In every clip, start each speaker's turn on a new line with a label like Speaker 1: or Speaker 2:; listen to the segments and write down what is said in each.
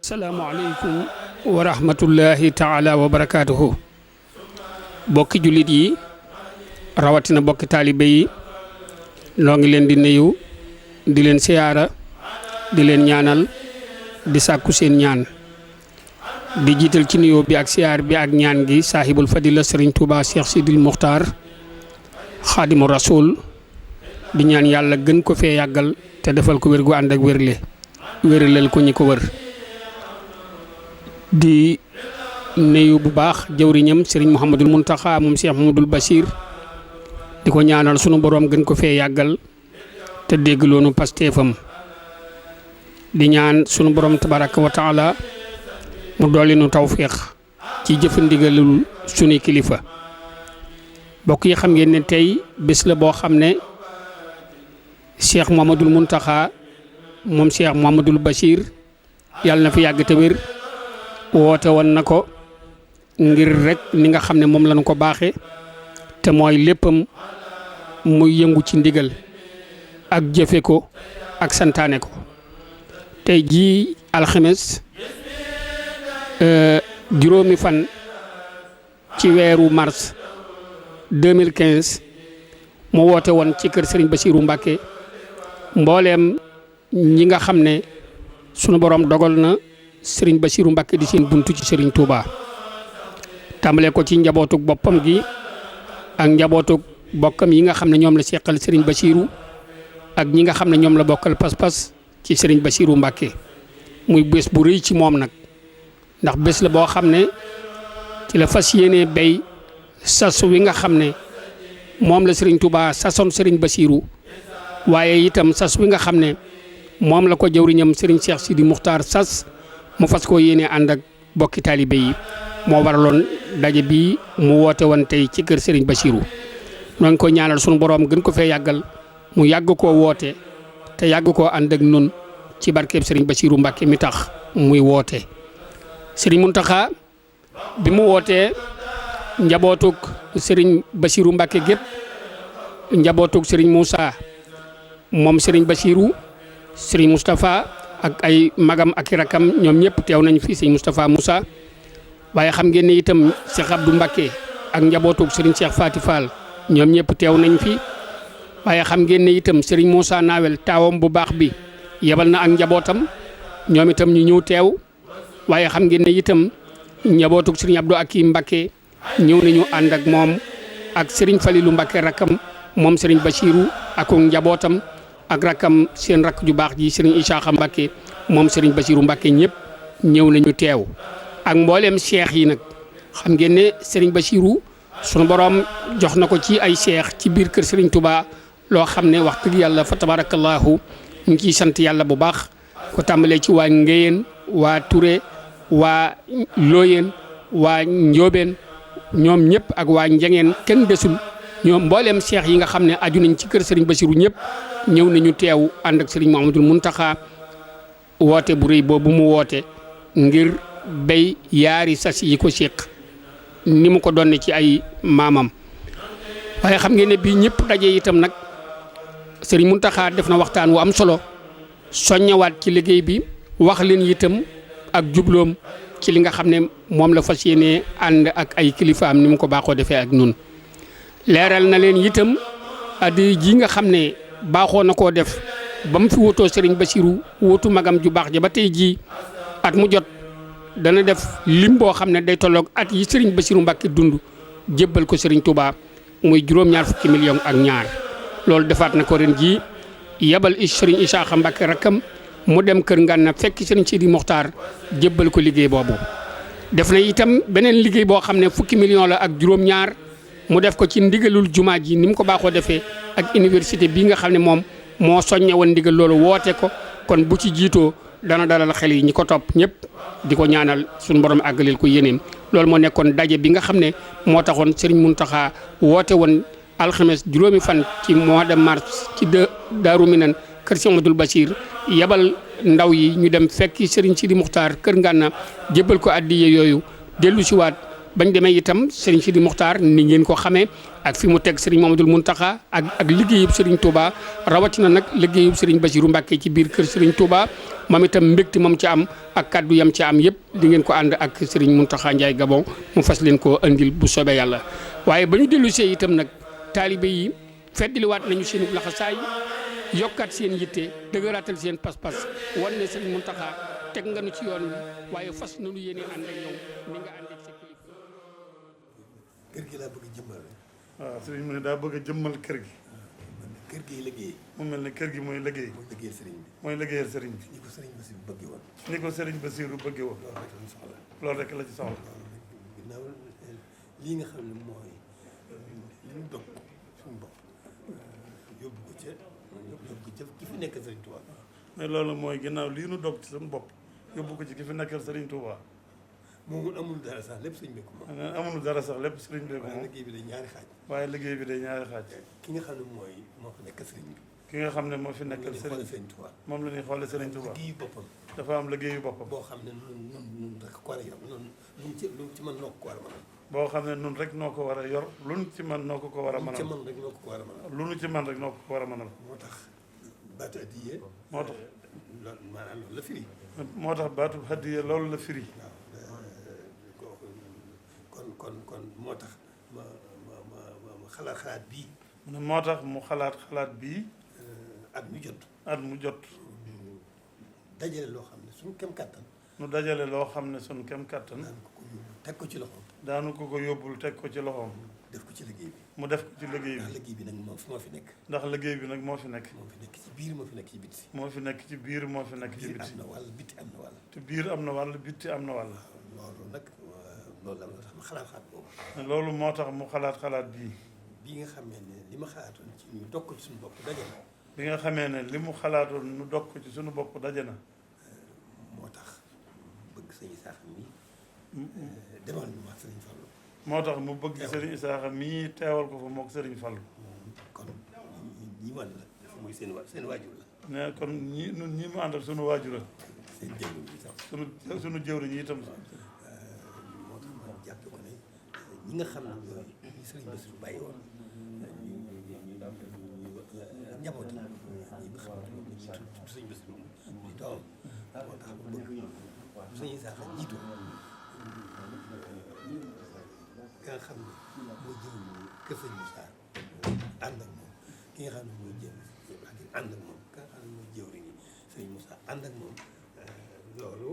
Speaker 1: salaamaaleykum wa rahmatullahi taala wa barakaatuhu bokki jullit yi rawatina bokki taalibe yi noo ngi leen di nuyu di leen siyaara di leen ñaanal di sàkku seen ñaan di jiital ci nuyoo bi ak siyaar bi ak ñaan gi saahibul fadila Serigne Touba Cheikh Sidil Muxtaar xaadimu rasul di ñaan yàlla gën ko fee yàggal te defal ko wér gu ànd ak wéraleel ko ñi ko wër di nuyu bu baax jëwriñam Serigne Mouhamadul Muntaxa moom Cheikh Mouhamadoul Bachir di ko ñaanal sunu borom gën ko fee yàggal te dégg loonu pasteefam di ñaan sunu borom tabaraka wa taala mu dolli nu tawféex ci jëfandigalul sunu kilifa bokk yi xam ngeen ne tey bés la boo xam ne Cheikh Mouhamadoul Muntaxa moom Cheikh Mouhamadoul Bachir yàlla na fi yàgg te wér woote woon na ko ngir rek ni nga xam ne moom lañu ko baaxee te mooy léppam muy yëngu ci ndigal ak jëfe ko ak santaane ko tey jii alxames juróomi fan ci weeru mars 2015 mu woote woon ci kër Serigne Bassirou Mbacké mbooleem ñi nga xam ne sunu borom dogal na Serigne Bassirou Mbacké di seen buntu ci Serigne Touba tàmbale ko ci njabootug boppam gi ak njabootug bokkam yi nga xam ne ñoom la seqal Serigne Bassirou ak ñi nga xam ne ñoom la bokkal pas-pas ci Serigne Bassirou Mbacké muy bés bu rëy ci moom nag ndax bés la boo xam ne ci la fas yéenee béy sas wi nga xam ne moom la Serigne Touba sasoon Serigne Bassirou waaye itam sas wi nga xam ne moom la ko jëwriñam Serigne Cheikh Sidi Muxtaar sas mu fas koo yéene ànd ak bokki taalibe yi moo waraloon daje bii mu woote woon tey ci kër Serigne Bassirou ñoo ngi ko ñaanal sunu borom gën ko fee yàggal mu yàgg koo woote te yàgg koo ànd ak nun ci barkeeb Serigne Bassirou Mbacké mi tax muy woote. Serigne Mountakha bi mu wootee njabootug Serigne Bassirou Mbacké gépp njabootug Serigne Moussa moom Serigne Bassirou Serigne Moustapha ak ay magam ak i rakam ñoom ñëpp teew nañ fi Serigne Moustapha Moussa waaye xam ngeen ne itam Cheikh Abdou Mbacké ak njabootug Serigne Cheikh Fati Fall ñoom ñëpp teew nañ fi waaye xam ngeen ne itam Serigne Moussa Nawel taawam bu baax bi yebal na ak njabootam ñoom itam ñu ñëw teew waaye xam ngeen ne itam njabootug Serigne Abdou Akim Mbacké ñëw nañu ànd ak moom ak Serigne Falilou Mbacké rakam moom Serigne Bassirou ak njabootam ak rakam seen rakk ju baax ji Serigne Isaaxa Mbacké moom Serigne Bassirou Mbacké ñëpp ñëw nañu teew ak mbooleem cheikh yi nag xam ngeen ne Serigne Bassirou sunu borom jox na ko ci ay cheikh ci biir kër Serigne Touba loo xam ne wax dëgg yàlla fa tabarakallahu ñu ngi ciy sant yàlla bu baax ko tàmbalee ci waa Ngéyeen waa Touré waa Looyeen waa Njóobeen ñoom ñëpp ak waa Njengeen kenn desul ñoom mbooleem cheikh yi nga xam ne aju nañ ci kër Serigne Bassirou ñëpp ñëw nañu teew ànd ak Serigne Mouhamadoul Mountakha woote bu rëy boobu mu woote ngir béy yaari sas yi ko séq ni mu ko donne ci ay maamam waaye xam ngeen ne bii ñëpp daje itam nag Serigne Mountakha def na waxtaan wu am solo soññewaat ci liggéey bi wax leen itam ak jubloom ci li nga xam ne moom la fas yéenee ànd ak ay kilifaam ni mu ko baaxoo defee ak nun leeral na leen itam addi ji nga xam ne baaxoo na koo def ba mu fi wutoo Serigne Bassirou wutu magam ju baax ja ba tey jii at mu jot dana def lim boo xam ne day tolloog at yi Serigne Bassirou Mbacké dund jébbal ko Serigne Touba muy juróom-ñaar fukki million ak ñaar loolu defaat na ko ren jii yebal Serigne Isaaxa Mbacké rakkam mu dem kër Ngana fekk Serigne Sidi Muxtaar jébbal ko liggéey boobu def na itam beneen liggéey boo xam ne fukki million la ak juróom-ñaar mu def ko ci ndigalul jumaa ji ni mu ko baaxoo defee ak université bii nga xam ne moom moo soññe woon ndigal loolu woote ko kon bu ci jiitoo dana dalal xel yi ñi ko topp ñëpp di ko ñaanal suñu borom àggaleel ko yéeneem loolu moo nekkoon daje bi nga xam ne moo taxoon Serigne Mountakha woote woon alxames juróomi fan ci mois de mars ci Daaru Minan kër Cheikh Mouhamadoul Bachir yebal ndaw yi ñu dem fekki Serigne Sidi Muxtaar kër Ngana jébbal ko addiye yooyu dellu si waat bañ demee itam Serigne Sidi Mokhtar ni ngeen ko xamee ak fi mu teg Serigne Mamadou Mountakha ak liggéeyub Serigne Touba rawatina nag liggéeyub Serigne Bassirou Mbacké ci biir kër Serigne Touba moom itam mbégte moom ci am ak kaddu yam ci am yëpp di ngeen ko ànd ak Serigne Mountakha Ndiaye Gabon mu fas leen koo andil bu soobee yàlla. waaye ba ñu dellu see itam nag taalibe yi feddliwaat nañu seen laxasaay yokkaat seen yitte dëgëraatal seen pas-pas wan ne Serigne Mountakha teg nga nu ci yoon wi waaye fas nañu yéene ànd ak yow ni nga ànd ak sa kilifa.
Speaker 2: kër gi laa bëgg a jëmmal rek.
Speaker 3: waaw sëriñ mu ne daa bëgg a jëmmal kër gi.
Speaker 2: kër gi liggéey.
Speaker 3: mu mel ne kër gi mooy liggéey.
Speaker 2: mooy liggéey sëriñ bi.
Speaker 3: mooy liggéeyal sëriñ bi.
Speaker 2: ni ko sëriñ Bassirou bëggee woon.
Speaker 3: ni ko sëriñ Bassirou bëggee woon. loolu rek la ci soxla.
Speaker 2: ginnaaw lii nga xam ne mooy li ñu dog suñu bopp yóbbu ko ca ki fi nekk sëriñ Touba.
Speaker 3: mais loolu mooy ginnaaw lii nu dog ci suñu bopp yóbbu ko ci ki fi nekkal sëriñ Touba.
Speaker 2: moom amul dara sax lépp sëriñ bi ko moom.
Speaker 3: amul dara sax lépp sëriñ bi ko moom.
Speaker 2: waaye liggéey bi day ñaari xaaj.
Speaker 3: waaye liggéey bi day ñaari xaaj.
Speaker 2: ki nga xam ne mooy moo fi nekkal sëriñ bi.
Speaker 3: ki nga xam ne moo fi nekkal sëriñ
Speaker 2: Touba.
Speaker 3: moom la ñuy xoole sëriñ Touba.
Speaker 2: liggéeyu boppam.
Speaker 3: dafa am liggéeyu boppam.
Speaker 2: boo xam ne nun rek ko war a yor nun lu mu ci mën noo ko war a mën.
Speaker 3: boo xam ne nun rek noo ko war a yor lu nu ci mën noo ko war a mënal.
Speaker 2: lu mu ci mën rek noo ko war a mënal.
Speaker 3: lu nu ci mën rek noo ko war a mënal.
Speaker 2: moo tax baatu addiye.
Speaker 3: moo tax
Speaker 2: loolu maanaam loolu la firi.
Speaker 3: moo tax baatu addiye loolu la firi.
Speaker 2: kon moo tax ma xalaat bii.
Speaker 3: mu ne moo tax mu xalaat bii.
Speaker 2: at mu jot.
Speaker 3: at mu jot.
Speaker 2: dajale loo xam ne suñu kem kattan.
Speaker 3: nu dajale loo xam ne suñu kem kattan.
Speaker 2: teg ko ci loxoom.
Speaker 3: daanu ko yóbbul teg ko ci loxoom.
Speaker 2: def ko ci liggéey bi.
Speaker 3: mu def ko ci liggéey bi.
Speaker 2: ndax liggéey bi nag moo fi nekk.
Speaker 3: ndax liggéey bi nag moo fi nekk.
Speaker 2: moo fi nekk ci biir moo fi nekk ci biti.
Speaker 3: moo fi nekk ci biir moo fi nekk ci biti.
Speaker 2: biir am na wàll biti am na wàll.
Speaker 3: te biir am na wàll biti am na wàll.
Speaker 2: loolu nag loolu la tax ma xalaat boobu.
Speaker 3: loolu moo tax mu xalaat bii.
Speaker 2: bi nga xamee ne li ma xalaatoon ci ñu dog ko ci suñu bopp daje na.
Speaker 3: bi nga xamee ne li mu xalaatoon nu dog ko ci suñu bopp daje na.
Speaker 2: moo tax bëgg sëñ Isaaxa mii demal ñu ma sëriñ Fallou.
Speaker 3: moo tax mu bëgg sëriñ Isaaxa mii teewal ko fa mook sëriñ Fallou.
Speaker 2: kon ñi man la dafa muy seen waajur la.
Speaker 3: ne kon ñi mu àndal suñu waajur la.
Speaker 2: seen jëwriñ yi sax.
Speaker 3: suñu jëwriñ yi itam.
Speaker 2: moo tax ma jàpp ko ne ñi nga xam ne ñooy ñi sëriñ Bassirou bàyyi woon njabootam ñi nga xam ne ñoom la ñuy tudd sëriñ Bassirou di doomam moo tax ma bëgg bu sëriñ Isaaxa jiitu ka nga xam ne mooy jëwriñ kër sëriñ Moussa ànd ak moom ki nga xam ne mooy jëwriñ ànd ak moom ka nga xam ne mooy jëwriñ sëriñ Moussa ànd ak moom loolu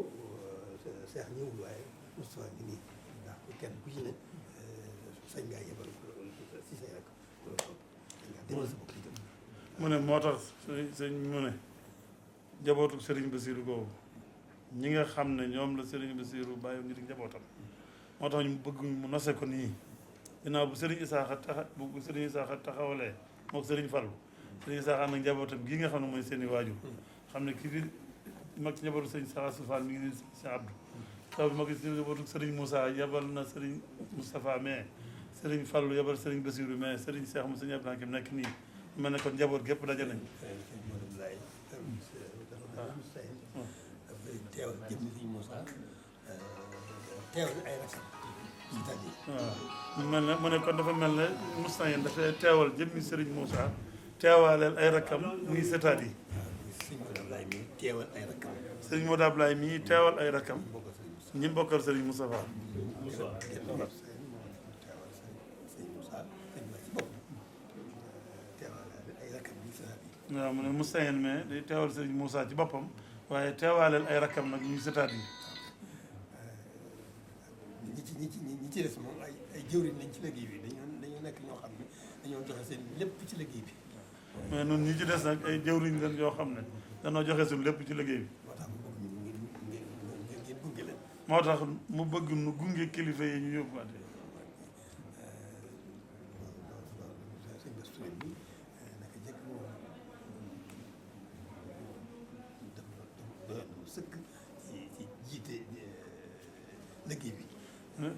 Speaker 2: Cheikh ñëwul waaye Moustapha ngi nii ndax kenn ku ci ne sañ ngaa yebal si say rek sañ ngaa demal sa bopp itam.
Speaker 3: mu ne moo tax sëñ mu ne njabootu sëriñ Bassirou googu ñi nga xam ne ñoom la sëriñ Bassirou bàyyi ngir njabootam moo tax ñu bëgg mu nose ko nii ginnaaw bu sëriñ Isaaxa taxawalee mook sëriñ Fallou sëriñ Isaaxa nag njabootam gii nga xam ne mooy seen i waajur xam ne kii fi mag ci njabootu sëriñ Isaaxa Sufaan mi ngi nii si Abdou taw bi mag ci njabootu sëriñ Moussa yebal na sëriñ Moustapha mais sëriñ Fallou yebal sëriñ Bassirou mais sëriñ Cheikh mu sëriñ Abdou Hakim nekk nii mel ne kon njaboot gépp daje nañ
Speaker 2: teewal jëm sëriñ Moussa teewal ay rakam ci tàgg yi.
Speaker 3: waaw mu ne kon dafa mel ne Moussa yéen dafay teewal jëmmi sëriñ Moussa teewaaleel ay rakam muy setaat yi.
Speaker 2: sëriñ Modou Ablaye mii teewal ay rakam.
Speaker 3: sëriñ Modou Ablaye mii teewal ay rakam ñi bokkal sëriñ Moustapha. waaw mu ne Moussa yéen mais day teewal sëriñ Moussa ci boppam waaye teewaaleel ay rakam nag ñuy setaat yi.
Speaker 2: ñi ci des moom ay jëwriñ lañ ci liggéey bi dañoo nekk ñoo xam ne dañoo joxe seen lépp ci liggéey bi.
Speaker 3: mais ñun ñi ci des nag ay jëwriñ lañ yoo xam ne danoo joxe suñu lépp ci liggéey bi.
Speaker 2: moo tax
Speaker 3: moo tax mu
Speaker 2: mu bëgg ngeen gunge leen.
Speaker 3: bëgg nu gunge kilifa yi ñu yóbbuwaate.
Speaker 2: sëkk ci jiite liggéey bi.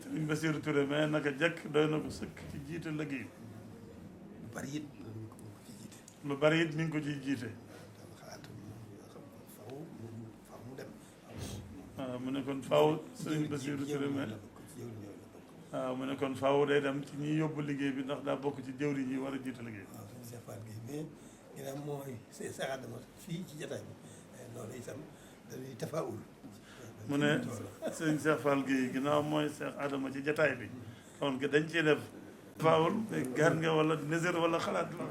Speaker 3: Sëriñ Bassirou Touré mais naka jekk doy na ko sëkk ci jiite liggéey bi.
Speaker 2: lu bari it mi ngi ko ci jiite.
Speaker 3: lu bari it mi ngi ko ciy jiite.
Speaker 2: xalaat faw mu dem.
Speaker 3: waaw mu ne kon faaw Sëriñ Bassirou Touré mais waaw mu ne kon faaw day dem ci ñi yóbbu liggéey bi ndax daa bokk ci jëwriñ yi war a jiite liggéey bi.
Speaker 2: waaw suñu Cheikh Fall Gueye mais ginnaaw mooy Cheikh Adama fii ci jotaay bi loolu itam dañuy tafaawul.
Speaker 3: mu ne sëñ Cheikh Fall Gueye ginnaaw mooy Cheikh Adama ci jotaay bi kon dañ ciy def tafaawul gar nga wala nësër wala xalaat la.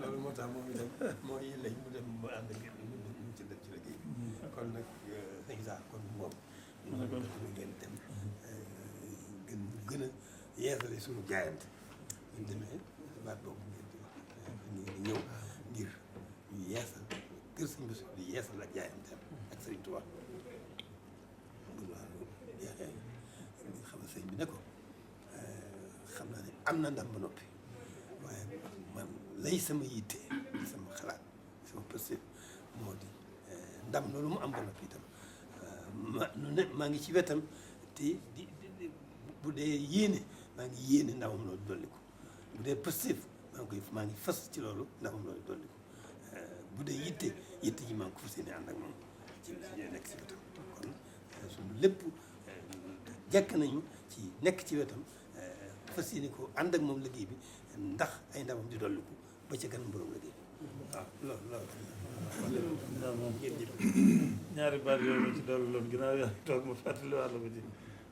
Speaker 2: loolu moo tax moom itam moo yële mu dem mu ànd ak ñu ci dem ci liggéey bi kon nag sëñ Saar kon moom ñu ngeen dem gën a yeesale suñu jaayante ñu demee baat boobu ngeen di wax ñu ngi ñëw ngir ñu yeesal kër sëñ Bass di yeesal ak jaayante ak sëriñ Tuubaa bu loolu jeexee ñu xam sëñ bi ne ko xam naa ne am na ndam ba noppi waaye man lay sama yitte sama xalaat sama pëstéef moo di ndam loolu mu am ba noppi itam maa ngi ci wetam te bu dee yéene maa ngi yéene ndamam loolu dolli ko bu dee pëstéef maa ngi fas ci loolu ndamam loolu dolli ko bu dee yitte ji maa ngi ko fas yéene ànd ak moom ci nekk ci wetam kon suñu lépp jekk nañu ci nekk ci wetam fas yéene ko ànd ak moom liggéey bi ndax ay ndamam di dolli ko ba ca kanam borom liggéey waaw loolu
Speaker 3: ñaari baat yooyu la ci dolli loon ginnaaw yaa ngi toog ma fàttaliwaat la ko ci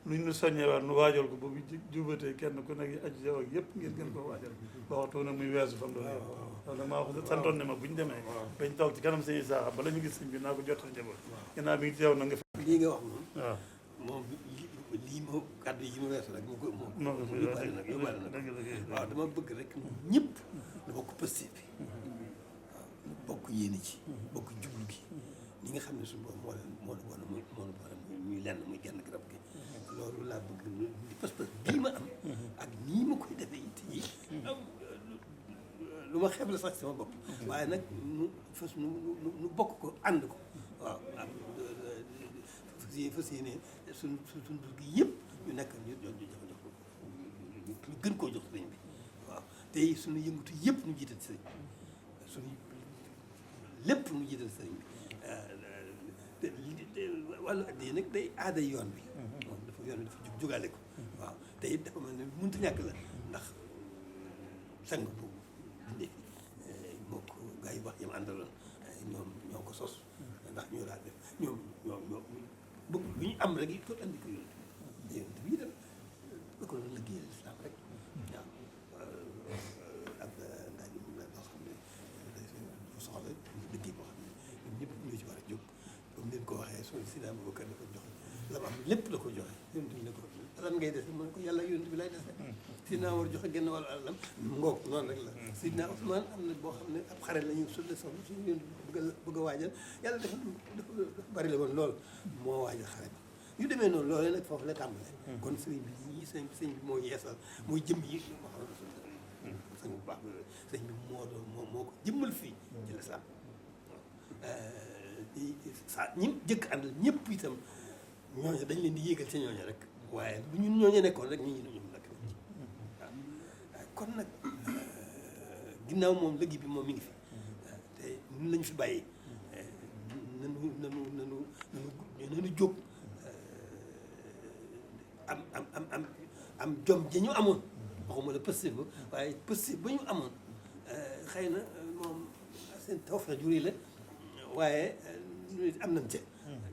Speaker 3: nuñ nu soññewaat nu waajal ko ba bu jubatee kenn ku nekk aju yow ak yëpp ngeen gën koo waajal ba waxtu nag muy weesu fam doon yëpp loolu nag maa wax santoon ne ma buñ demee bañ toog ci kanam sëñ Isaaxa bala ñu gis sëñ bi naa ko jotal njaboot ginnaaw bi ngi ci yow na nga
Speaker 2: lii nga wax moom
Speaker 3: waaw
Speaker 2: moom lii moo kàddu yi mu weesu rek moo yóbbaale nag waaw dama bëgg rek ñëpp da bokk pësté bi waaw bokk yéene ci bokk jublu gi ñi nga xam ne suñu borom moo boole muy lenn muy genn garab gi loolu laa bëgg di pas-pas bii ma am ak nii ma koy defee it yi lu ma xeeb la sax sama bopp waaye nag nu bokk ko ànd ko waaw fas yéene suñ dund gi yëpp ñu nekk ñu gën koo jox sëriñ bi waaw tey suñu yëngatu yëpp ñu jiital sëriñ bi suñu lépp ñu jiital sëriñ bi wàllu addee nag day aada yoon bi moom dafa yoon bi dafa jógaale ko waaw te it dafa mel ne mënut a ñàkk la ndax sang boobu bindee fi moo ko gaa yi wax yam àndaloon ñoo ko sos ndax ñoo daal def ñoo bëgg lu ñu am rek yi ko andi ko yonent bi dem ba ko doon liggéeyal islam rek waaw ak ndaa ji loo xam ne soxla liggéey boo xam ne ñun ñëpp ñoo ci war a jóg comme leen ko waxee so Sida Abubakar dafa joxe la am lépp la ko joxe yonent bi ne ko lan ngay dese mu ne ko yàlla yonent bi lay dese Sidna war joxe genn wàllu àllam ngoog noonu rek la Sidna Ousmane am na boo xam ne ab xare la ñu sulle soxla suñu yonent bi bëgg a waajal yàlla dafa bari la woon lool moo waajal xare ba ñu demee noonu loolee nag foofu la tàmbalee kon sëriñ bi ñii sëñ bi moo yeesal mooy jëm yi moo xam ne sëñ bu baax sëñ bi moo ko jëmmal fii ci lislaam sa ñi jëkk àndal ñëpp itam ñooñu dañ leen di yéegal ci ñooñu rek waaye lu ñun ñooñu nekkoon rek ñun ñoom nekk nañ ci waaw kon nag ginnaaw moom liggéey bi moom mi ngi fi te ñun lañu fi bàyyi nanu jóg am jom ja ñu amoon waxuma la pësté ba waaye pësté ba ñu amoon xëy na moom seen tawfeex jur yi la waaye am nañ ca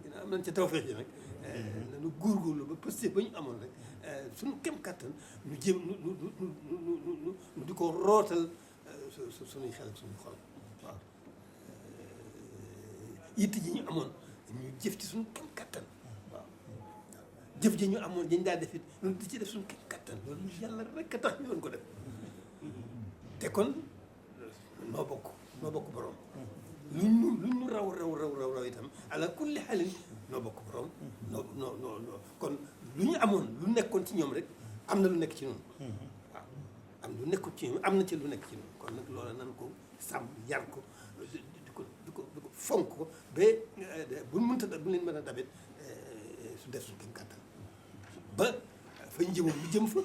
Speaker 2: ginnaaw am nañ ca tawfeex ji nag nanu góorgóorlu ba pësté ba ñu amoon rek suñu kem kattan nu jëm nu di ko rootal suñuy xel ak suñu xol waaw yitte ji ñu amoon ñu jëf ci suñu kem kattan waaw jëf ji ñu amoon dañ daa def it ñu di ci def suñu kem kattan loolu yàlla rek a tax ñu doon ko def te kon noo bokk borom lu ñu raw itam ala kulli xalin noo bokk borom noo kon lu ñu amoon lu nekkoon ci ñoom rek am na lu nekk ci ñun waaw am lu nekkul ci ñoom am na ci lu nekk ci ñun kon nag loola nan ko sàmm yar ko di ko fonk ko ba bu leen mën a dabet su def suñu kenn kàttan ba fa ñu jëmoon lu jëm fa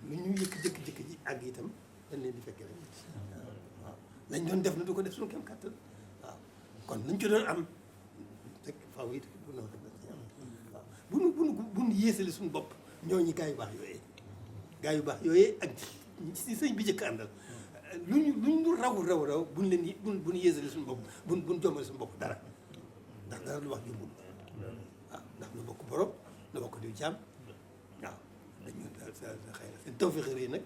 Speaker 2: lu ñu jëkk-jëkk ji àgg itam dañ leen di fekkee rek waaw lañ doon def na du ko def suñu kenn kàttan waaw kon lañ ci doon am rek faaw it bu naw def ci am waaw bu nu yéesale suñu bopp ñooñu gaa yu baax yooyee gaa yu baax yooyee ak si sëñ bi jëkk àndal lu ñu raw buñ leen yi buñ yéesale suñu bopp buñ jombale suñu bopp dara ndax dara lu wax jumbul waaw ndax nu bokk borom nu bokk diw jaam waaw dañu xëy na seen tawfeex rëy nag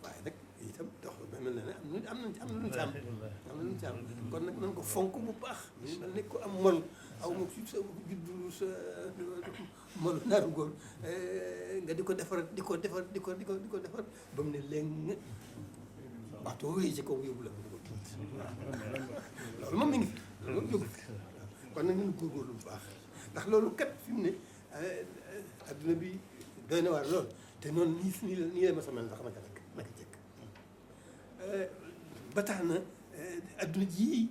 Speaker 2: waaye nag itam dox ba mel na ne am na lu ñu ci am kon nag nañ ko fonk bu baax mel ne ko am mol aw ma sa juddu sa molu naaru góor nga di ko defar ba mu ne léegi waxtu wéy ci kaw yóbbu la loolu moom mi ngi fi loolu yóbbu kon nag ñu góorgóorlu bu baax ndax loolu kat fi mu ne adduna bi doy na waar lool te noonu nii la ma sa mel ndax naka jëkk ba tax na adduna jii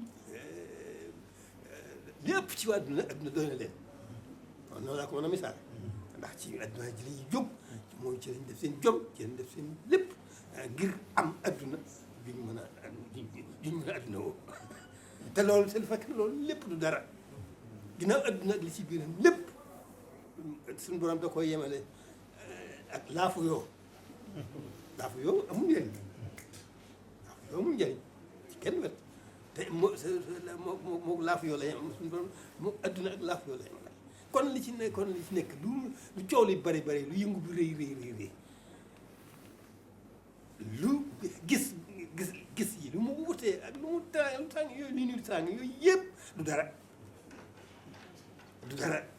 Speaker 2: lépp ci waa adduna doy na leen noonu laa ko mën a misaal ndax ci adduna ji lañuy jóg mooy ci lañ def seen jom ci lañ def seen lépp ngir am adduna juñ mën a adduna woo te loolu seen fekk loolu lépp du dara ginnaaw adduna ak li ci biiram lépp suñu borom da koy yemale ak laafu yoo amul njëriñ amul njëriñ ci kenn wet te moo laafu yoo la yem suñu borom moo adduna ak laafu yoo la yem kon li ci nekk lu coow li bari lu yëngu bi rëy lu gis yi lu mu wutee ak lu mu tàng yooyu li ñuy tàng yooyu yëpp du dara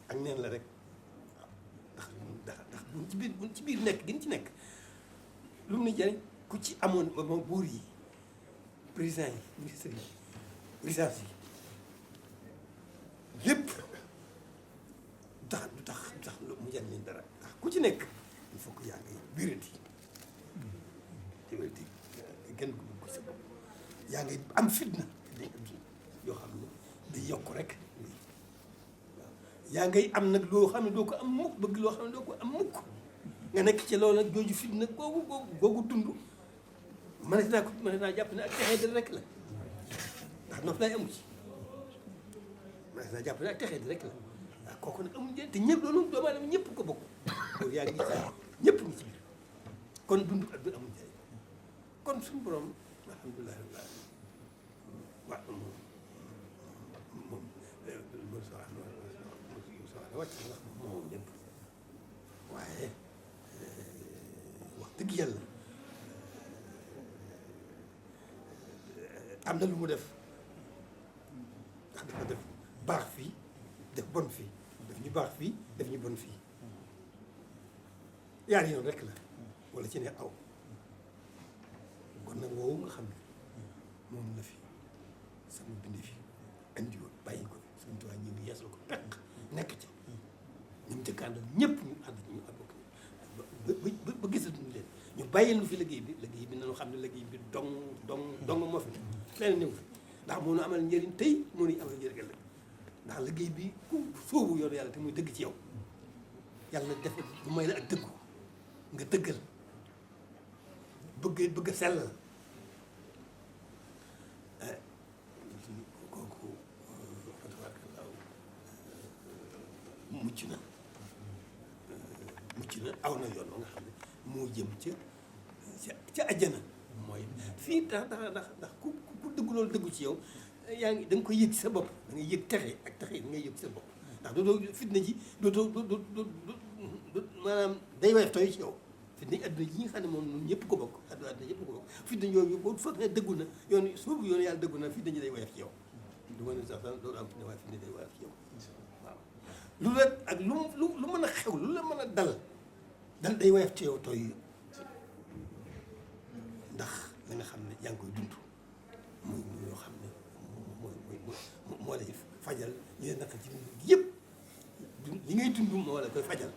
Speaker 2: ak neen la rek ndax buñ ci biir nekk gën ci nekk lu mu ne jëriñ ku ci amoon moom buur yi président yi ministre yi régence yi lépp du tax mu jëriñ leen dara ndax ku ci nekk il faut que yaa ngi biiranti gën ko dugg sa bopp yaa ngi am fitna yoo xam ne day yokk rek yaa ngay am nag loo xam ne doo ko am mukk bëgg loo xam ne doo ko am mukk nga nekk ci loolu nag jooju fitna googu dund mën naa jàpp ne ak texee di rek la ndax noonu lay amu ci mën naa jàpp ne ak texee di rek la waaw kooku nag amul njëriñ te ñëpp loolu doomu aadama ñëpp ko bokk loolu yaa ngi ci ñëpp ngi ci biir kon dund ak du amul njëriñ kon suñu borom alhamdulilah rabbil alamin waaw moom wàcc ndax moom ñëpp waaye wax dëgg yàlla am na lu mu def ndax dafa def baax fii def bon fii def ñu baax fii def ñu bon fii yaar yoon rek la wala ci ne aw kon nag woowu nga xam ne moom la fi sama bind fi andi woon bàyyi ko fi suñu tubaab ñu ngi yeesal ko peq nekk ci ñu jëkkaandal ñëpp ñu ànd ñu bokk ba gisatuñu leen ñu bàyyil nu fi liggéey bi nañu xam ne liggéey bi dong moo fi nekk leneen ñëw fi ndax moo nu amal njëriñ tey moo nu amal njëriñ ëllëg ndax liggéey bi ku sóobu yoonu yàlla te muy dëgg ci yow yàlla def bu may la ak dëggu nga dëggal bëgg a sellal kooku tabarakallah mucc na aw na yoon ba nga xam ne moo jëm ca àjjana mooy fii ndax ku dëgg loolu dëggu ci yow yaa ngi da nga koy yëg ci sa bopp da ngay yëg texe ak texe da ngay yëg ci sa bopp ndax dootoo fitna ji dootoo maanaam day woyof toy ci yow fitna ji adduna ji nga xam ne moom ñun ñëpp ko bokk adduna ñëpp ko bokk fitna yooyu boo foog ne dëggu na yoon soobu yoonu yàlla dëggu na fitna ji day woyof ci yow du ma ne sax loolu am fitna waaye fitna day woyof ci yow waaw lu la ak lu mën a xew lu la mën a dal day woyof ci yow tooy ndax la nga xam ne yaa ngi koy dund muy yoo xam ne moo lay fajal li leen naqar ci dund gi yëpp li ngay dund moo la koy fajal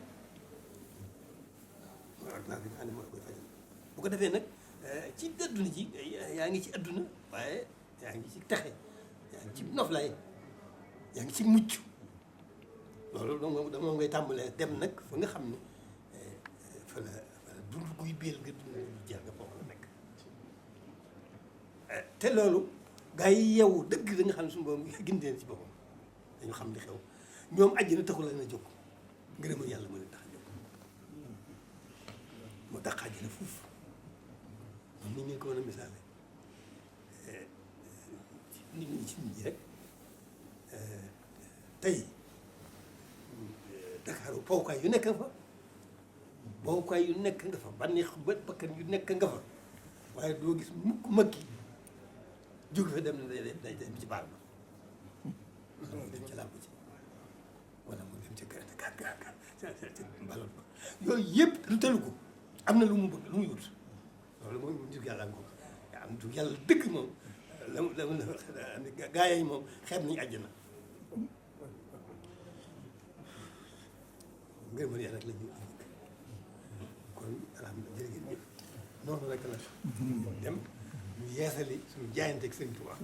Speaker 2: ordonnance bi nga xam ne moo la koy fajal bu ko defee nag ci adduna ji yaa ngi ci adduna waaye yaa ngi ci texe yaa ngi ci noflaay yaa ngi ci mucc loolu moom ngay tàmbalee dem nag fa nga xam ne fa la dund guy biir nga dund jeex nga foofu la nekk te loolu gaa yi yeewu dëgg da nga xam ne suñu borom gindeen ci boppam dañu xam li xew ñoom àjjana taxu la na jóg ngërëmal yàlla moo leen tax a jóg moo tax xaajale fuuf moom ni ngeen ko mën a misaale nit ñi ci nit ñi rek tey Dakar powukaay yu nekk nga fa powukaay yu nekk nga fa bànneex bakkan yu nekk nga fa waaye doo gis mukk makki jóge fa dem na day dem ci baal ba wala mu dem ci làmb ci wala mu dem ci mbalal ba yooyu yëpp lu tëlu ko am na lu mu bëgg lu muy wut loolu mooy nitu yàlla ko am nitu yàlla dëgg moom gaa yi moom xeeb nañu àjjana ngërëmal yàlla rek la ñu kon alhamdulilah jërë ngeen jëf noonu rek la dem ñu yeesali suñu jaayante ak Sëriñ Tuubaa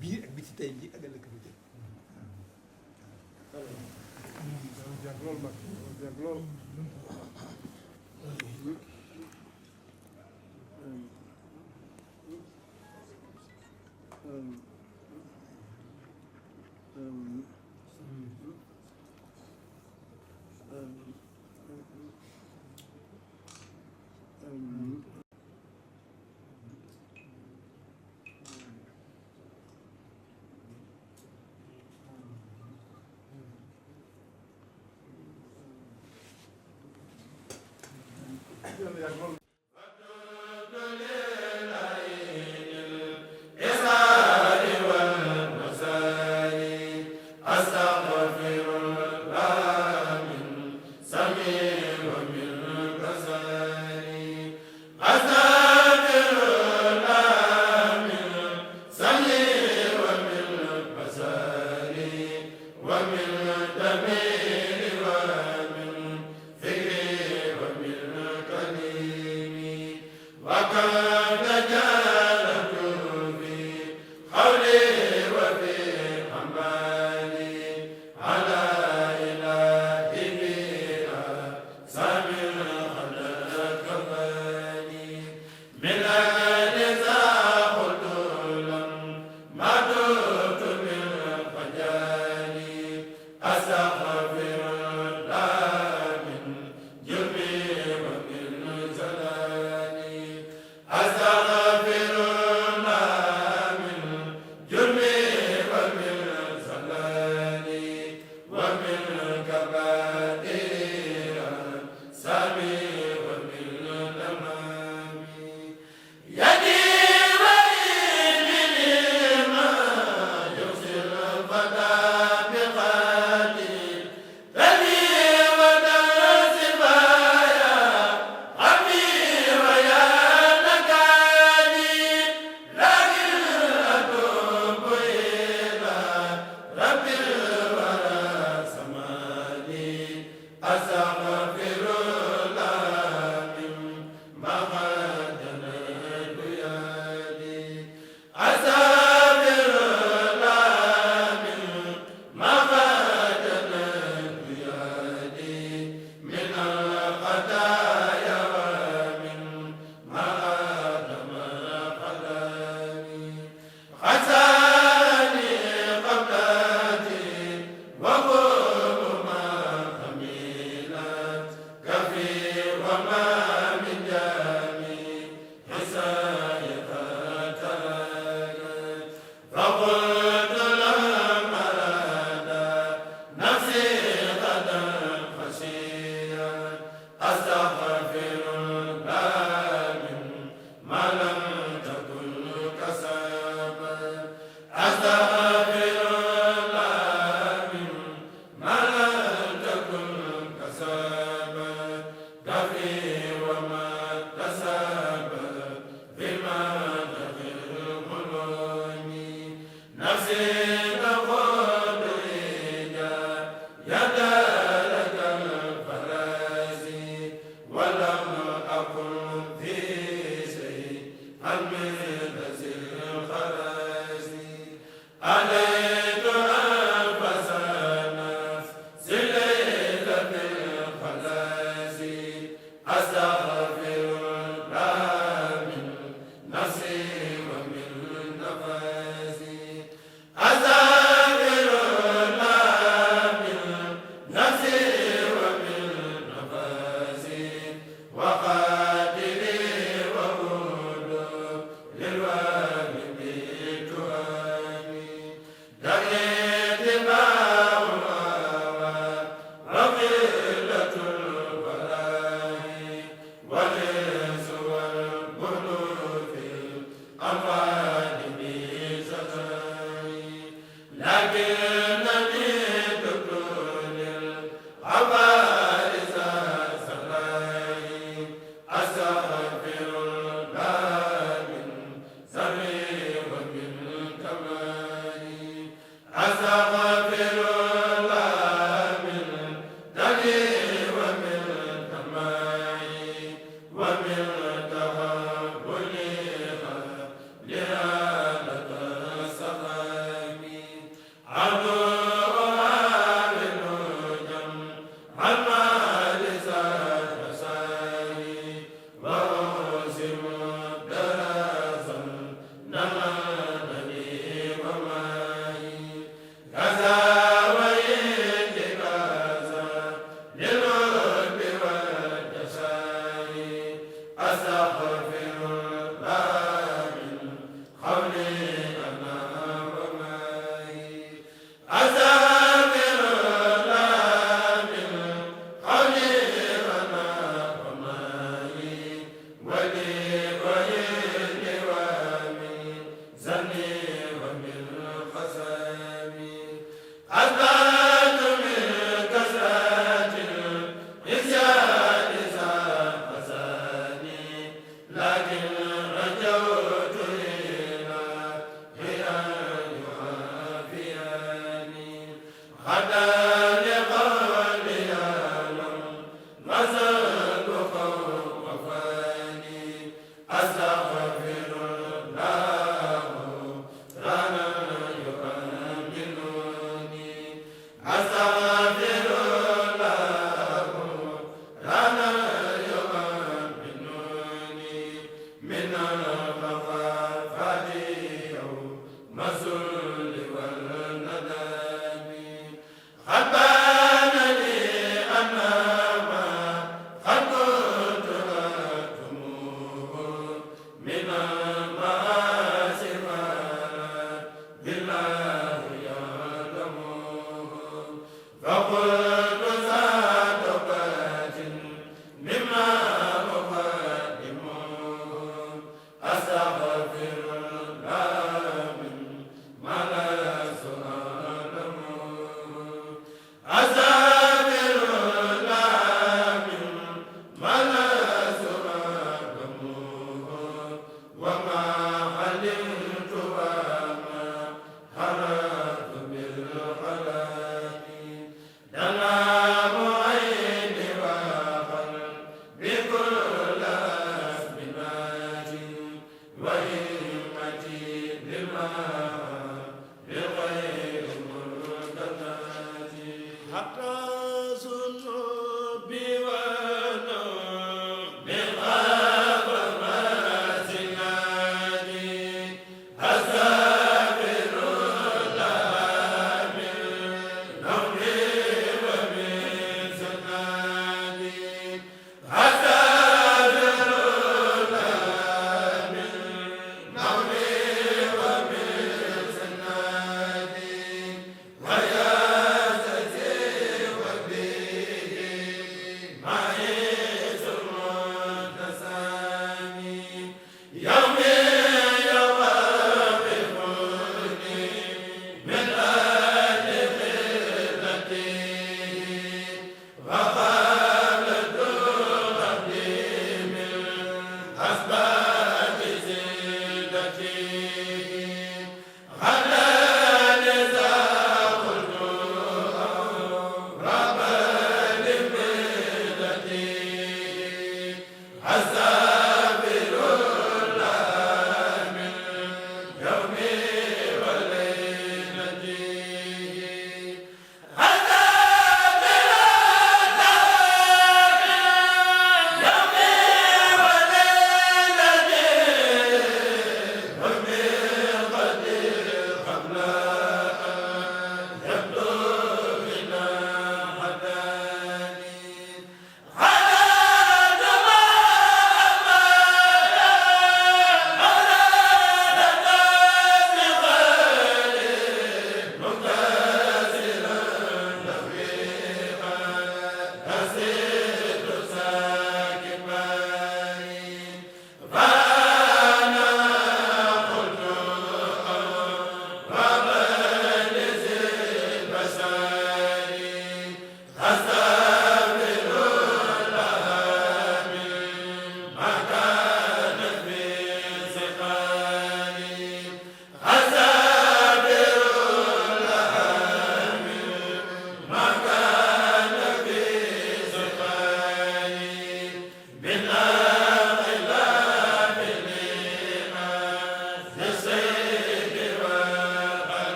Speaker 2: biir ak biti tey jii ak ëllëg bi jëm
Speaker 4: ومن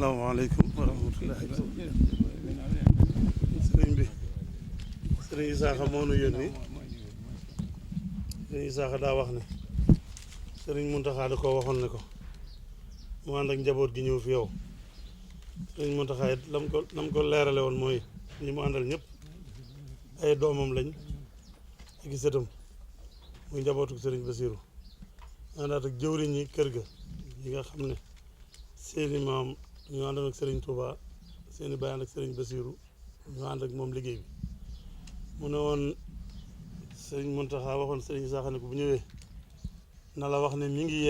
Speaker 3: asalaamaaleykum wa rahmatullahi sëriñ bi sëriñ Isaaxa moo nu yónni sëriñ Isaaxa daa wax ne sëriñ Muntaxa da koo waxoon ne ko mu ànd ak njaboot gi ñëw fi yow sëriñ Muntaxa it lam ko leerale woon mooy ñi mu àndal ñëpp ay doomam lañ ak i sëtam muy njabootu sëriñ Basiiru àndaat ak jëwriñ ñi kër ga yi nga xam ne seeni maam ñu àndoon ak sëriñ Touba seeni baay ànd ak sëriñ Basiiru ñu ànd ak moom liggéey bi mu ne woon sëriñ Muntaxa waxoon sëriñ Isaaxa ne ko bu ñëwee na la wax ne mi ngi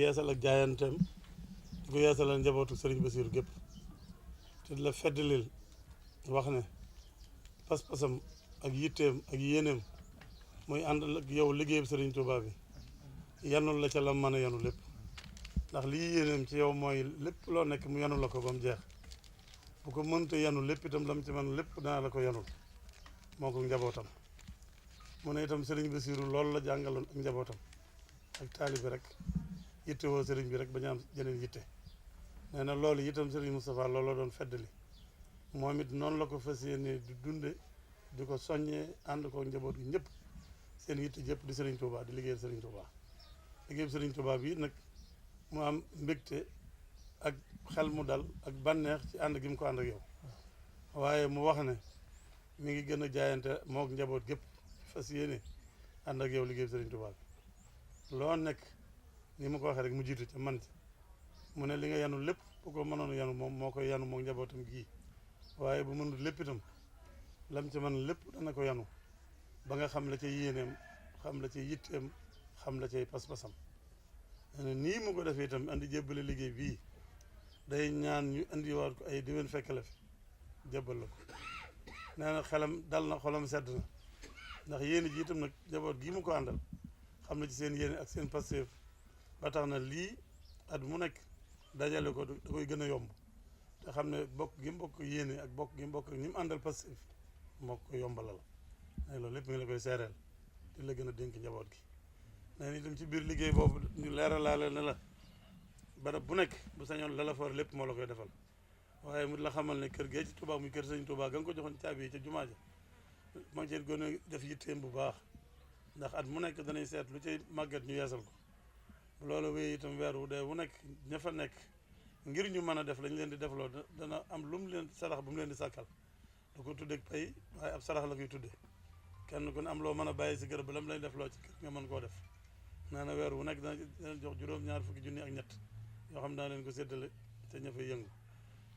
Speaker 3: yeesal ak jaayanteem di ko yeesalal njabootu sëriñ Basiiru gépp te di la feddlil wax ne pas-pasam ak yitteem ak yéeneem mooy ànd ak yow liggéey bi sëriñ Touba bi yanul la ca la mën a yanu lépp ndax lii yéeneem ci yow mooy lépp loo nekk mu yanu la ko ba mu jeex bu ko mënta yanu lépp itam lam ci man lépp dana la ko yanul moo ko njabootam mu ne itam sëriñ Basiiru loolu la jàngaloon ak njabootam ak taalibi rek yitte woo sëriñ bi rek ba ñu am jeneen yitte nee na loolu itam sëriñ Moustapha loolu la doon feddali moom it noonu la ko fas yéene di dunde di ko soññee ànd ko njaboot gi ñëpp seen yitte jëpp di sëriñ Touba di liggéeyal sëriñ Touba liggéeyal sëriñ Touba bi nag mu am mbégte ak xel mu dal ak bànneex ci ànd gi mu ko ànd ak yow waaye mu wax ne mi ngi gën a jaayante mook njaboot gépp fas yéene ànd ak yow liggéey sëriñ Touba bi loo nekk ni mu ko waxee rek mu jiitu ca man ci mu ne li nga yanu lépp bu ko mënoon yanu moom moo koy yanu mook njabootam gii waaye bu mënul lépp itam lam ci man lépp dana ko yanu ba nga xam la ca yéeneem xam la ca yitteem xam la cay pas-pasam nii mu ko defee itam andi jébbale liggéey bii day ñaan ñu indiwaat ko ay déwén fekk la fi jébbal la ko nee na xelam dal na xolam sedd na ndax yéene ji itam nag jaboot gii mu ko àndal xam na ci seen yéene ak seen pastéef ba tax na lii at mu nekk dajale ko da koy gën a yomb te xam ne bokk gi mu bokk yéene ak bokk gi mu bokk ñi mu àndal pastéef moo ko yombalal ne loolu lépp mi ngi la koy seereel di la gën a dénk njaboot gi nee na itam ci biir liggéey boobu ñu leeralaale ne la barab bu nekk bu sañoon la la for lépp moo la koy defal waaye mu la xamal ne kër gee ci Touba muy kër sëñ Touba ga nga ko joxoon caabi yi ca jumaa ja moo ci gën a def yitteem bu baax ndax at mu nekk danay seet lu cay màggat ñu yeesal ko loolu wéy itam weer wu dee wu nekk ña fa nekk ngir ñu mën a def lañ leen di defloo dana am lu mu leen sarax bu mu leen di sàkkal du ko tuddee pay waaye ab sarax la koy tuddee kenn ku ne am loo mën a bàyyi si gërëm ba lam lay defloo ci kër nga mën koo def nee na weer wu nekk dana leen jox juróom-ñaar fukki junni ak ñett yoo xam daa leen ko séddale te ña fay yëngu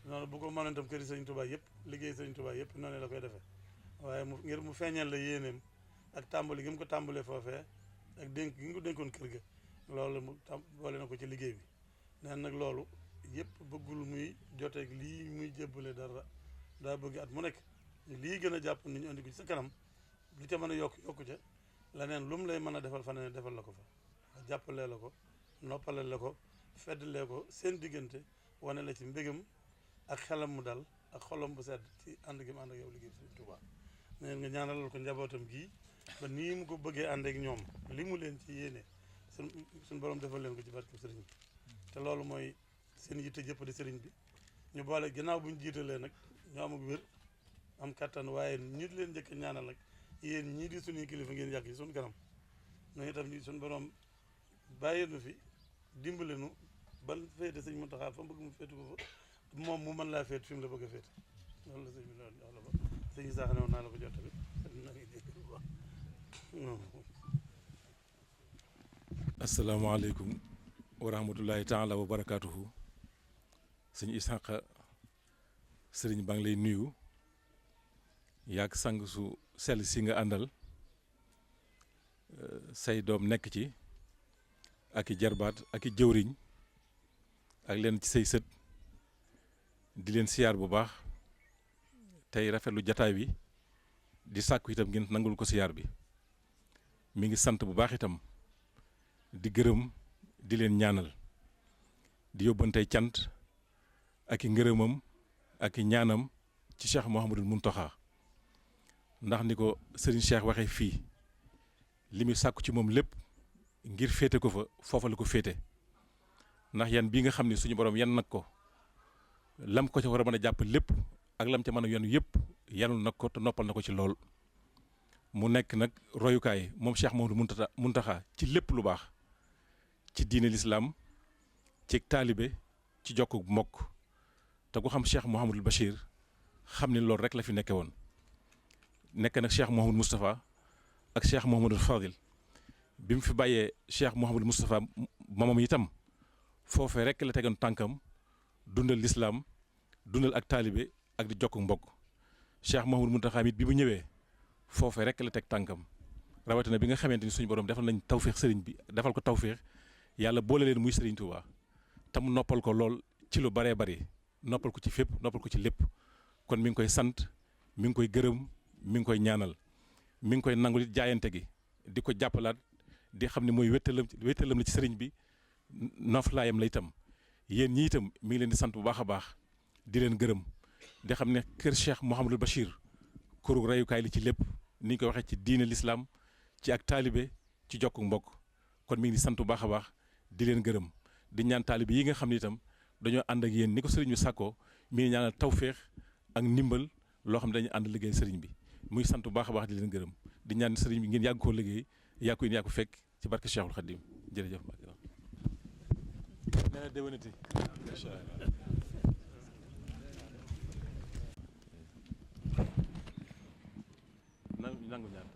Speaker 3: te noonu bu ko mënoon itam këri sëriñ Touba yëpp liggéey sëriñ Touba yëpp noonu la koy defee waaye ngir mu feeñal la yéeneem ak tàmbali gi mu ko tàmbalee foofee ak dénk gi nga ko dénkoon kër ga loolu mu boole na ko ci liggéey bi nee nag loolu yëpp bëggul muy joteeg lii muy jébbale dara daa bëgg at mu nekk lii gën a jàpp ni ñu andi ko ci sa kanam lu ca mën a yokku ca leneen lu mu lay mën a defal fa ne defal la ko fa jàppalee la ko noppale la ko feddalee ko seen diggante wane la ci mbégam ak xelam mu dal ak xolam bu sedd ci ànd gi mu ànd ak yow liggéey Sëriñ Tuubaa neen nga ñaanalal ko njabootam gii ba nii mu ko bëggee ànd ak ñoom li mu leen ci yéene suñ borom defal leen ko ci barke sëriñ bi te loolu mooy seen yitte jëpp di sëriñ bi ñu boole ginnaaw bu ñu jiitalee nag ñu am ak wér am kattan waaye ñi leen njëkk ñaanal nag yéen ñii di suñuy kilifa ngeen yàgg ci suñu kanam noonu itam suñu borom bàyyi nu fi dimbale nu ban féete sëñ Muntaxa fa bëgg mu féete ko fa moom mu mën laa féete fi mu la bëgg a féete loolu la sëñ bi loolu wax la ba sëñ Isaaxa ne woon naa la ko jot tamit na ngi dégg bu baax
Speaker 4: asalaamaaleykum wa rahmatullahi taala wa barakaatuhu sëñ Isaaxa sëriñ baa ngi lay nuyu yaag sang su sell si nga àndal say doom nekk ci ak i jarbaat ak i jëwriñ ak leen ci say sët di leen siyaar bu baax tey rafetlu jataay bi di sàkku itam ngeen nangul ko siyaar bi mi ngi sant bu baax itam di gërëm di leen ñaanal di yóbbantey cant ak i ngërëmam ak i ñaanam ci Cheikh Mouhamadul Mountakha ndax ni ko Serigne Cheikh waxee fii li muy sàkku ci moom lépp ngir féete ko fa foofa la ko féete ndax yan bii nga xam ne suñu borom yan nag ko lam ko ca war a mën a jàpp lépp ak lam ca mën a yenu yëpp yanul na ko te noppal na ko ci lool mu nekk nag royukaay moom Cheikh Mouhamadou Mountakha ci lépp lu baax ci diine lislaam ci taalibe ci jokku mbokk te ku xam Cheikh Mouhamadul Bachir xam ne loolu rek la fi nekke woon nekk nag Cheikh Mouhamadou Moustapha ak Cheikh Mouhamadul Fadil bi mu fi bàyyee Cheikh Mouhamadul Moustapha moomam itam foofee rek la tegoon tànkam dundal lislaam dundal ak taalibe ak di jokku mbokk Cheikh Mouhamadou Mountakha it bi mu ñëwee foofee rek la teg tànkam rawatina bi nga xamante ni suñu borom defal nañ tawféex sëriñ bi defal ko tawféex yàlla boole leen muy sëriñ Touba te mu noppal ko lool ci lu baree bari noppal ko ci fépp noppal ko ci lépp kon mi ngi koy sant mi ngi koy gërëm mi ngi koy ñaanal mi ngi koy nangul jaayante gi di ko jàppalaat di xam ne mooy wéttalam la ci sëriñ bi noflaayam la itam yéen ñi itam mi ngi leen di sant bu baax a baax di leen gërëm di xam ne kër Cheikh Mouhamadul Bachir këru reyukaay li ci lépp ni ñu koy waxee ci diine lislaam ci ak taalibe ci jokku mbokk kon mi ngi di sant bu baax a baax di leen gërëm di ñaan taalibe yi nga xam ne itam dañoo ànd ak yéen ni ko sëriñ bi sàkkoo mi ngi ñaanal tawféex ak ndimbal loo xam ne dañuy ànd liggéey sëriñ bi muy sant bu baax a baax di leen gërëm di ñaan sëriñ bi ngeen yàgg koo liggéey yàgg ko fekk ci barke Cheikhul Khadim jërëjëf. nee na déwénati incha allah. nangu ñaan.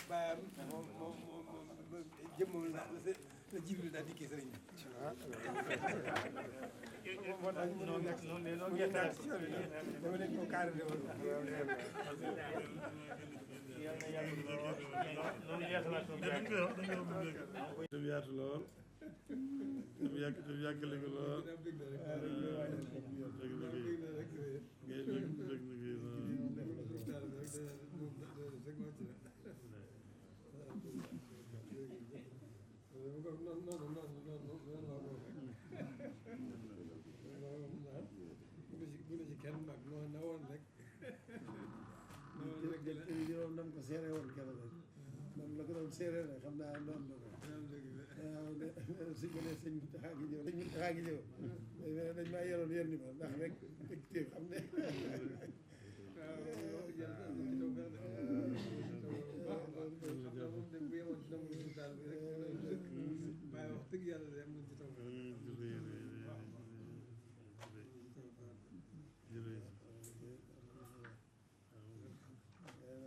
Speaker 2: baayam moom jëmmam la jibril daal dikkee sëriñ bi moo tax mu nekk ci yoon bi dama leen ko kaarale woon
Speaker 3: dem yaatu lool dem yàggale ko lool
Speaker 2: kenn mag noonu na woon rek moom nam ko seere woon kenn rek moom la ko doon seere rek xam naa noonu la ko suñ ko nee sëñ Mountakha gi ñëw dañ maa yoroon yenn ma ndax rek dëgg téef xam ne waaye wax dëgg yàlla de am nañ ci taw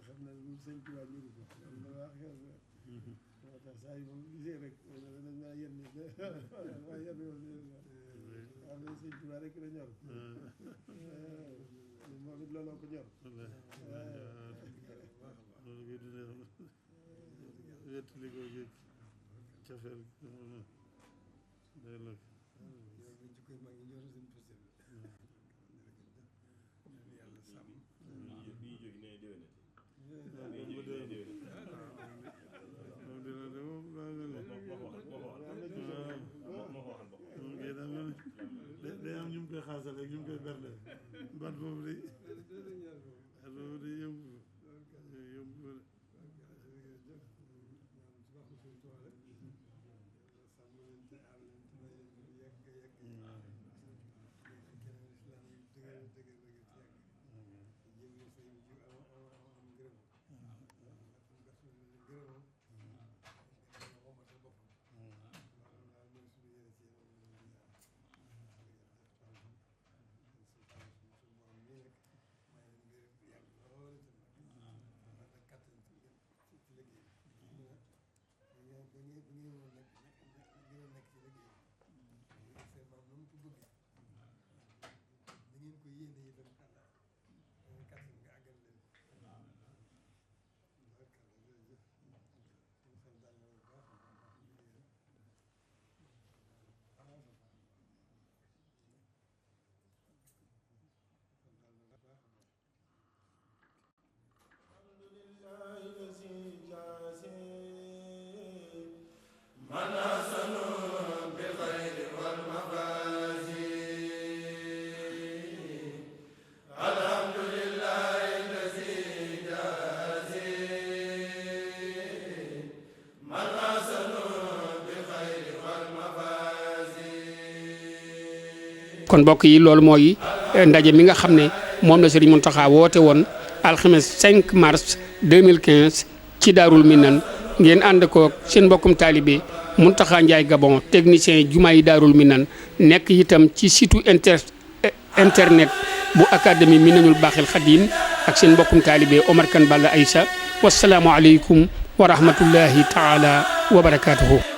Speaker 2: xam na lu sëñ Tuubaa ñu ko la wax moo tax saa yu moom gisee rek dañ maa yenn waaye yenn xam ne sëñ Tuubaa rek la ñor moom it looloo ko ñor
Speaker 3: loolu koy dundee wettali ko géej cafeel day la
Speaker 2: jikkoy mag ñi ñor seen posté yàlla sàmm
Speaker 5: bi ñu jógee nee déwénati
Speaker 3: moom dina de moom day am ñu mu koy xaasal ak ñu mu koy berde baat boobu de baat boobu de yëngu
Speaker 1: kon mbokk yi loolu mooy ndaje mi nga xam ne moom la Serigne Mountakha woote woon alxames 5 mars 2015 ci Daarul Minan ngeen ànd ko seen mbokkum taalibe Mountakha Ndiaye Gabon technicien jumaa yi Daarul Minan nekk itam ci site internet bu académie Minanul Baaxil Xadim ak seen mbokkum taalibe Omar Kane Balla Aïssa wasalaamu aleykum wa rahmatullahi taala wa barakaatuhu.